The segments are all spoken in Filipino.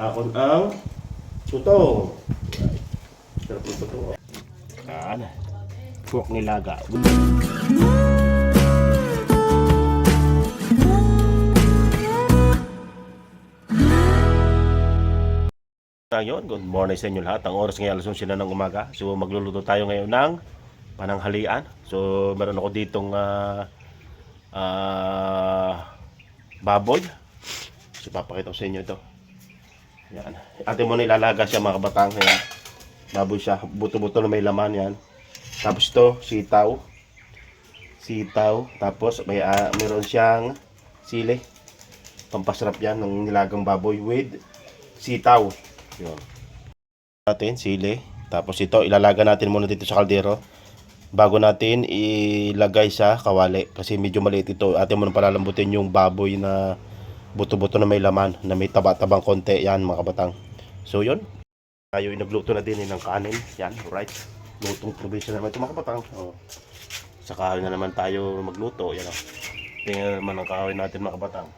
Akon ang tutong. Sarap ng tutong. Yan. Pork nilaga. Ngayon, good morning sa inyo lahat. Ang oras ngayon alas 11 na ng umaga. So magluluto tayo ngayon ng pananghalian. So meron ako ditong baboy. So papakita ko sa inyo ito. Yan. Atin mo na ilalaga siya mga kabatang. Yan. Baboy siya. Buto-buto na may laman yan. Tapos ito, sitaw. Sitaw. Tapos meron siyang sili. Pampasarap yan ng nilagang baboy with sitaw. Yun. Natin sili. Tapos ito ilalaga natin muna dito sa kaldero bago natin ilagay sa kawali kasi medyo maliit ito. Atin muna palalambutin yung baboy na buto-buto na may laman na may taba-tabang konti. Yan mga kabatang. So yun. Tayo nagluto na din ng kanin. Yan, right. Lutong probinsya naman ito mga kabatang. Sa kahoy na naman tayo magluto. Yan o. Tingnan naman ang kahoy natin mga kabatang.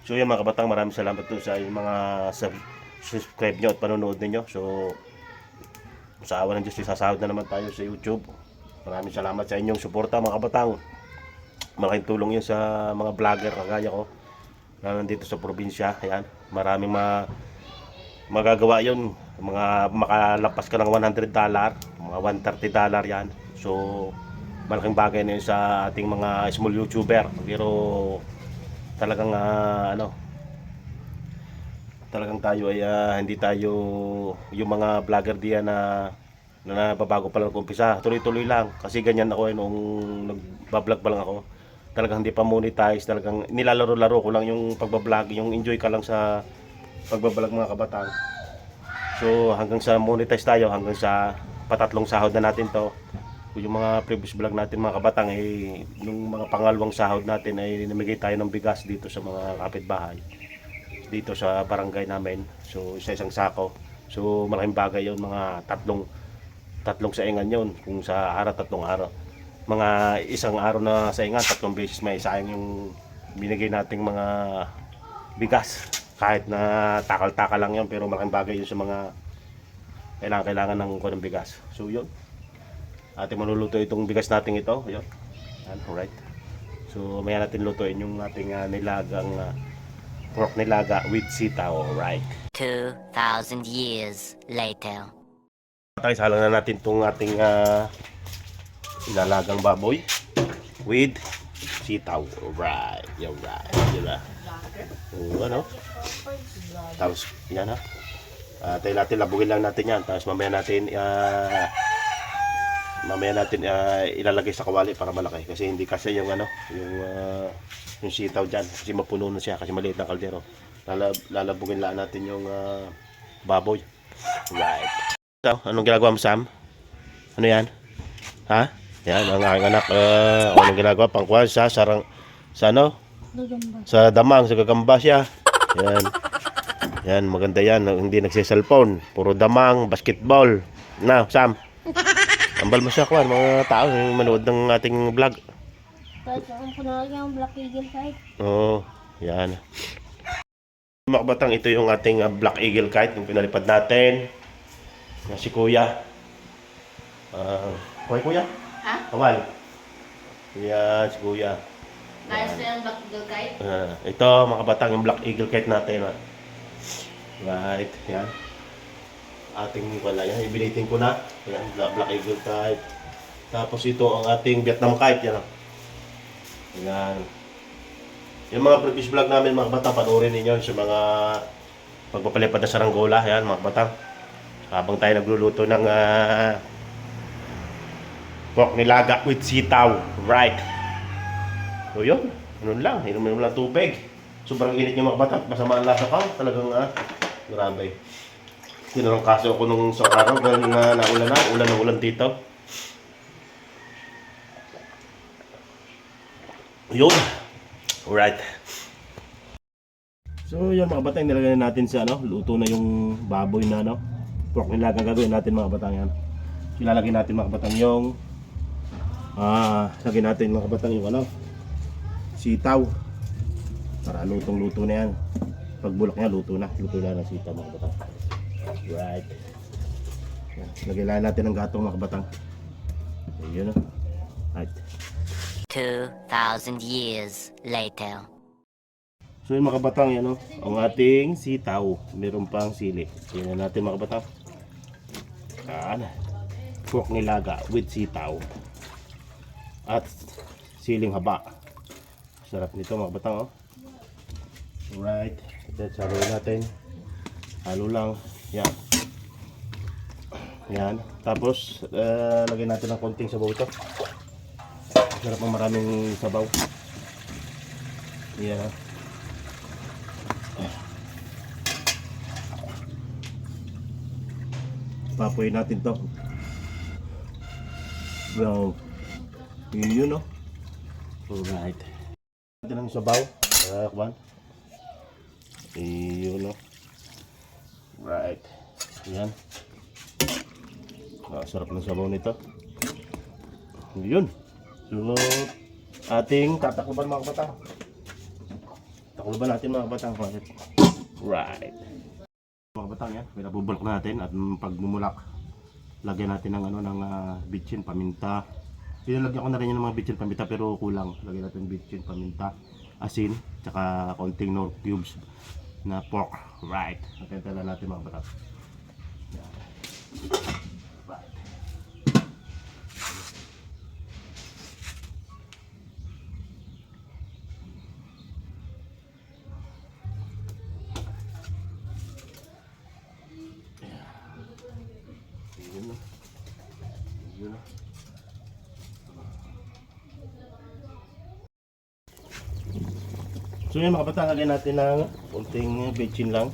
So yan mga kabatang, maraming salamat po sa mga subscribe nyo at panonood ninyo. So sa awa ng Diyos, sasahod na naman tayo sa YouTube. Maraming salamat sa inyong suporta mga kabatang. Malaking tulong yun sa mga vlogger kagaya ko na nandito sa probinsya. Ayan, maraming magagawa yun. Mga makalapas ka ng $100, mga $130 yan. So malaking bagay na yun sa ating mga small YouTuber. Pero talagang talagang tayo ay hindi tayo yung mga vlogger diyan na nababago pa lang umpisa. Tuloy-tuloy lang kasi ganyan ako nung nagba-vlog pa lang ako. Talagang hindi pa monetize, talagang nilalaro-laro ko lang yung pagba-vlog, yung enjoy ka lang sa pagba-vlog mga kabatang. So hanggang sa monetize tayo, hanggang sa patatlong sahod na natin to. Yung mga previous vlog natin mga kabatang nung mga pangalawang sahod natin ay namigay tayo ng bigas dito sa mga kapitbahay dito sa barangay namin. So isang sako. So malaking bagay yun, mga tatlong saingan yun. Kung sa araw, tatlong araw, mga isang araw na saingan, 3 beses may sayang yung binigay nating mga bigas. Kahit na takal-takal lang yun, pero malaking bagay yun sa mga kailangan ng bigas. So yun, ating manuluto itong bigas natin ito. Yun. Alright. So maya natin lutuin yung ating nilagang pork nilaga with sitaw. Alright. 2,000 years later. Tayo salang na natin itong ating ilalagang baboy with sitaw. Alright. Alright. Diba? Ano? Tapos yan ha. Tayo natin labugin lang natin yan. Tapos mamaya natin ilalagay sa kawali para malaki kasi hindi kasi yung yung sitaw diyan kasi mapuno na siya kasi maliit na kaldero. Lalabugin lang natin yung baboy. Right. So, anong ginagawa mo, Sam? Ano yan? Ha? Yan ang aking anak. Anong ginagawa? Pangkuhan sa sarang sa ano? Sa damang, sa gagamba siya. Yan. Yan, maganda yan. Hindi nagsiselfone. Puro damang, basketball. Na, Sam. Ambal mo siya kuhan, mga tao yung manood ng ating vlog. Tapos ang kunwari yung Black Eagle Kite. Oo, yan. Mga kabatang, ito yung ating Black Eagle Kite, yung pinalipad natin. Si Kuya. Kuya? Ha? Kawal. Yan, si Kuya. Nais na yung Black Eagle Kite? Ito, mga kabatang, yung Black Eagle Kite natin. Right, yan. Ating wala yan, ibinitin ko na. Yan, Black Eagle Kite. Tapos ito ang ating Vietnam Kite. Yan. Yan. Yung mga previous vlog namin mga bata, panoorin ninyo sa mga pagpapalipad na saranggola. Yan mga bata. Habang tayo nagluluto ng pork nilaga with sitaw. Right. So yun. Ganun lang. Inumin mo lang tubig. Sobrang init yung mga bata. Masama ang lasa ka. Talagang grabe. Tinurang kaso ako nung sa araw dahil ulan na ulan dito. Yun. Alright. So yun mga batang, nilagay natin sa luto na yung baboy na pork nilaga gagawin natin mga batang yan. So, ilalagay natin mga batang yung lagay natin mga batang yung sitaw. Para lutong-luto na yan. Pag bulak niya, luto na. Luto na ng sitaw mga kabatang. Right. Yan. Lagyan lang natin ng gatong mga kabatang. Ayun o. Right. 2,000 years later. So yun mga kabatang, yan o. Ang ating sitaw. Meron pang sili. Yan na natin mga kabatang. Yan. Pork nilaga with sitaw. At siling haba. Sarap nito mga kabatang o. Right. Let's halo natin. Halo lang. Yan. Yan. Tapos, lagyan natin ng konting sabaw ito. Sarap ng maraming sabaw. Yan. Papoy natin to. Well, yun no. Alright. Natin ang sabaw. Kwan. Yun no. Right. Yan. Sarap ng sabaw nito. Yun. So, ating tatakluban mga kabatang. Takluban natin mga kabatang. Right. Mga kabatang yan. Pinabubulak natin at pag mumulak, lagyan natin ng ng bitchin, paminta. Pinalagyan ko na rin yung mga bitchin, paminta pero kulang. Lagyan natin bitchin, paminta, asin, tsaka konting nor cubes na pork. Right. Natentala natin mga kabatang. Yan. Right. Yun na. Yun na. So yun mga kabatang, lagyan natin ng konting bitchin lang.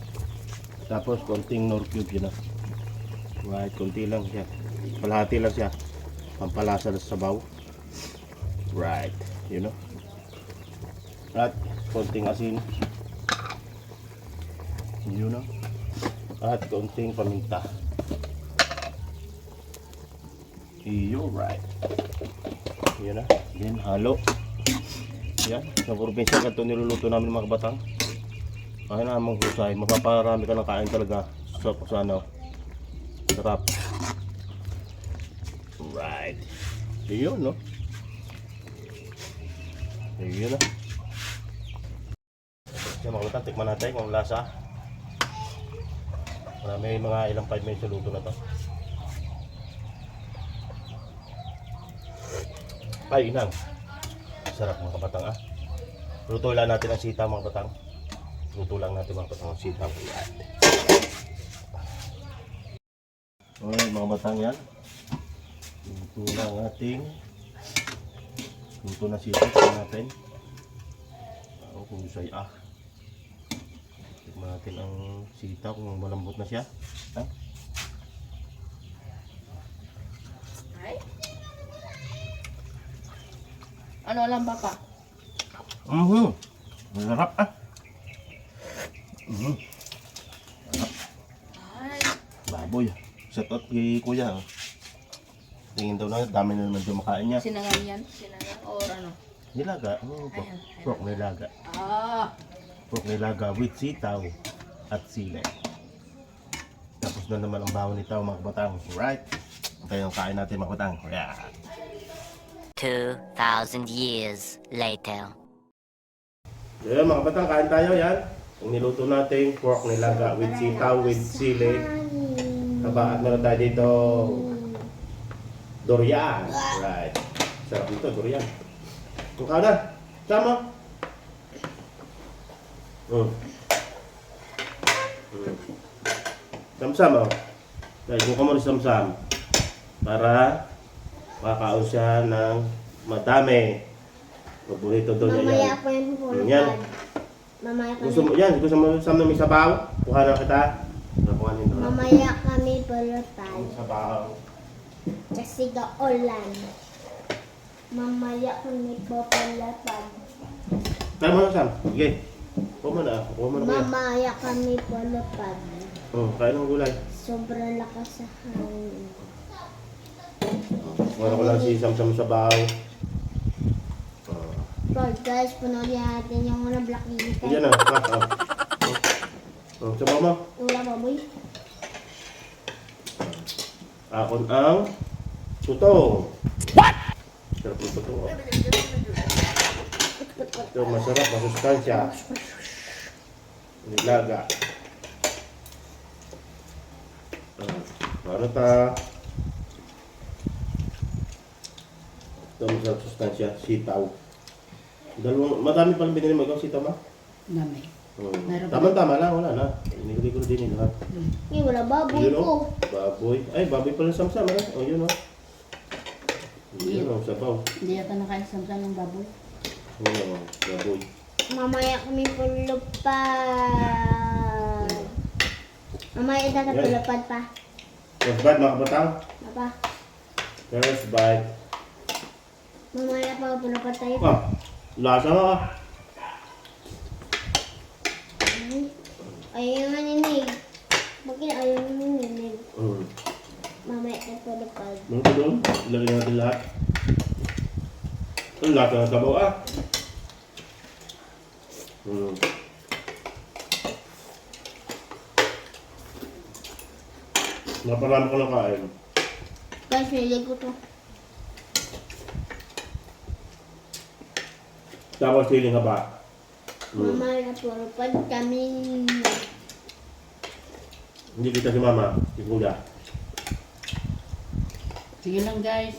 Tapos konting nor cube yun na. Right, konti lang siya. Palahati lang siya. Pampalasa sa sabaw. Right, yun know. At konting asin. Yun know. At konting paminta. Iyo, right. Yan na. Then halo. Yan. Sa probinsya, ganito niluluto namin mga kabatang. Kaya na mong husay. Mapaparami ka ng kain talaga. Sa ano. Sarap. Right. Iyon, no? Iyon na. Yan mga kabatang, tikman natin kung lasa. May mga ilang 5 minutes sa luto na to. Ay, inang. Sarap mga kabatang ah. Luto lang natin ang sitaw mga kabatang. Luto lang natin mga kabatang ang sitaw. Okay mga kabatang yan. Luto lang ating luto na sitaw natin. Kung say ah. Tignan natin ang sitaw kung malambot na siya. Ha? Ano lang papa? Masarap ah. Ay, Baboy. Shout out kay kuya. Tingin daw na dami na naman dumakain niya. sinangan yan? Sinangan or ano? Nilaga. Pork nilaga. Ah, Pork nilaga with sitaw at sili. Tapos na naman ang bawon nito mga kabatang. Right. Kaya yung kain natin mga kabatang. Yeah. 2,000 years later. Yan mga kabatang, kain tayo yan. Ang niluto natin, pork nilaga with sitaw, with sili. At meron tayo dito durian. Right. Sarap nito, durian. Kung ka na, sama. Samsam oh. Dahil kung ka mo rin samsam. Para makakaon siya ng madami. Paborito daw niya Mamaya yan. ako yan pupunta. Yan. Mamaya Gusto mo kami. yan, gusto mo sa may sabaw? Kuha na kita. Kuhanin doon. Mamaya kami pulutan. Ang sabaw. Kasi gaulan. Mamaya kami pupulutan. Kaya mo na Sam. Sige. Kuha mo na. Kuha mo na kuya. Mamaya kami pulutan. Kain ng gulay. Sobrang lakas sa hangin. Kuha ko lang si Samsam sabaw. So guys, pununin natin yung mga black lily Yan na. Sabaw mo. Wala baboy. Akon ang tutong. What? Sarap ng tutong. Oh. Ito masarap, masustansya. Nilaga. Ano ta? Ito masarap sustansya, sitaw. Madami palang binili mo ikaw, sitaw ba? Dami. Meron pa. Tama-tama lang, wala na. Inigay ko din lahat. Eh, wala baboy Yun ko. o, baboy. Ay, baboy pala samsam. O, yun o. Yun o, sabaw. Hindi yata nakaisang-sang ng baboy. Yun o, baboy. Mamaya kami pulupad. Mamaya itatapulupad pa. First bite, mga kabatang. Papa, First bite. mamaya pa pulupad tayo. Ah, lasa nga. Ayaw nga ninig. Bakit ayaw nga ninig? Mm. Mamaya tayo pulupad. Ano ko doon? Ilagay natin lahat. Ang lasa ng sabaw ah. Mm. Naparami ko na kain. Guys, nilig ko to. Tapos feeling ka ba? Mamaya pulupad kami. Hindi kita si mama, si kuya. Sige lang guys.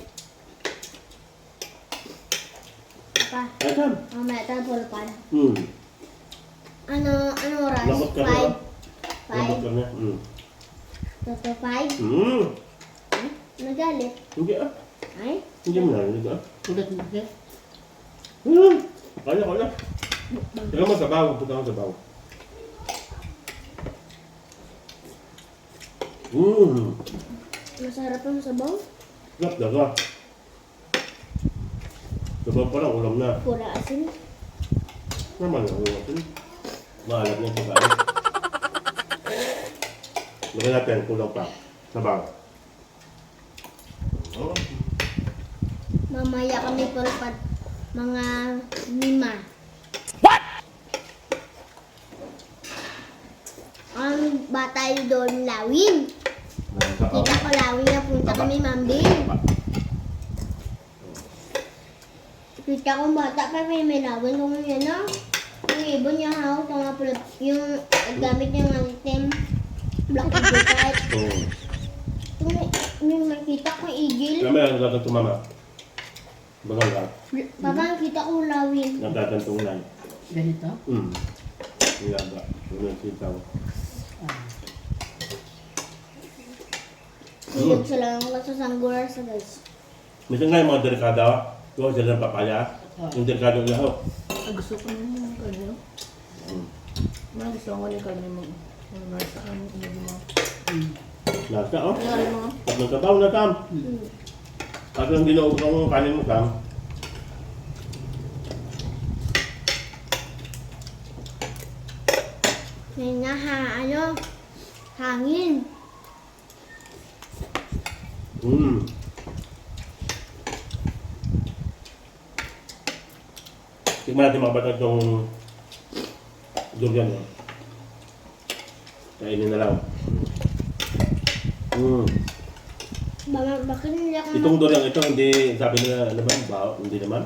Papa, Ay, Sam. mamaya tayo pulupad. Ano oras? Lamot ka na. 5? Lamot ka na. 5? Mm. Nagalit. Hindi ah. Ay? Hindi mo narinig ah. Ulat mo guys. Kaya. Teka mo sabaw. Punta ko sabaw. Masarap ang sabaw. Sarap daga. Sabaw pa lang, ulam na. Pura asin. Naman ang ulam natin. Maalat niya sa kain. Lagyan natin, kulang pa. Sabaw. Oh. Mamaya kami pulupad. Mga 5. Ang bata yung doon lawin. Sabaw. Kita ko lawin na punta kami mambing. Kita ko bata pa may lawin kung yan na. Yung ibon niya hawak ko nga pulot. Yung gamit niya ng item. Black eagle type. May makita ko igil. Kami ang nagagantong tumama. Bagal ka. Papa, kita ko lawin. Nagagantong lang. Ganito. Nilaga. Yung sitaw. Silog sila lang sa sanggura sa guys. Minsan nga yung mga delikado, gawa sila ng papaya. Yung delikado ng lahok. Gusto ko nung kanyo. Mga gusto ko nung kanyo mo. Nasa ano mo. Lasa, oh. Nangyari mo. Pag nagkabaw na, Tam. Kasi lang dinuog ng kanin mo, Tam. May nga hangin. Tignan natin mga batang itong durian. Kainin na lang. Bakit hindi ako Itong durian ito, hindi sabi nila, ano ba, bao? Hindi naman.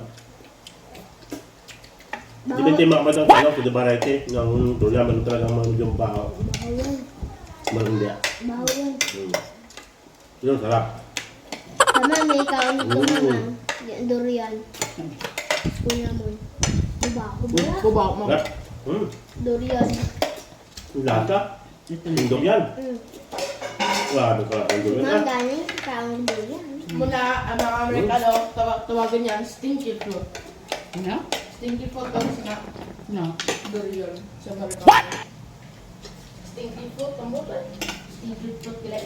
Depende mga batang ano, sa variety ng durian, ano talagang mga yung bao. Bawal. Marundia. Bawal. Yun, sarap. Tama, may kaon ito naman. Durian. Kuya mo. Kuba. Kuba mo. Sarap. Durian. Yung lasa. Yung durian. Wala, sarap yung durian. Mga galing kaon durian. Mula ang mga Amerikano, tawagan niyan, stinky fruit. Ano? Stinky fruit ang sina. No. Durian sa Amerikano. What? Stinky fruit, ang buto. Stinky fruit kila.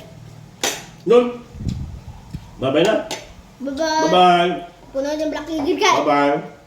Nun. Bye-bye na. Bye-bye. Bye-bye. Puno ng black eagle ka. Bye-bye.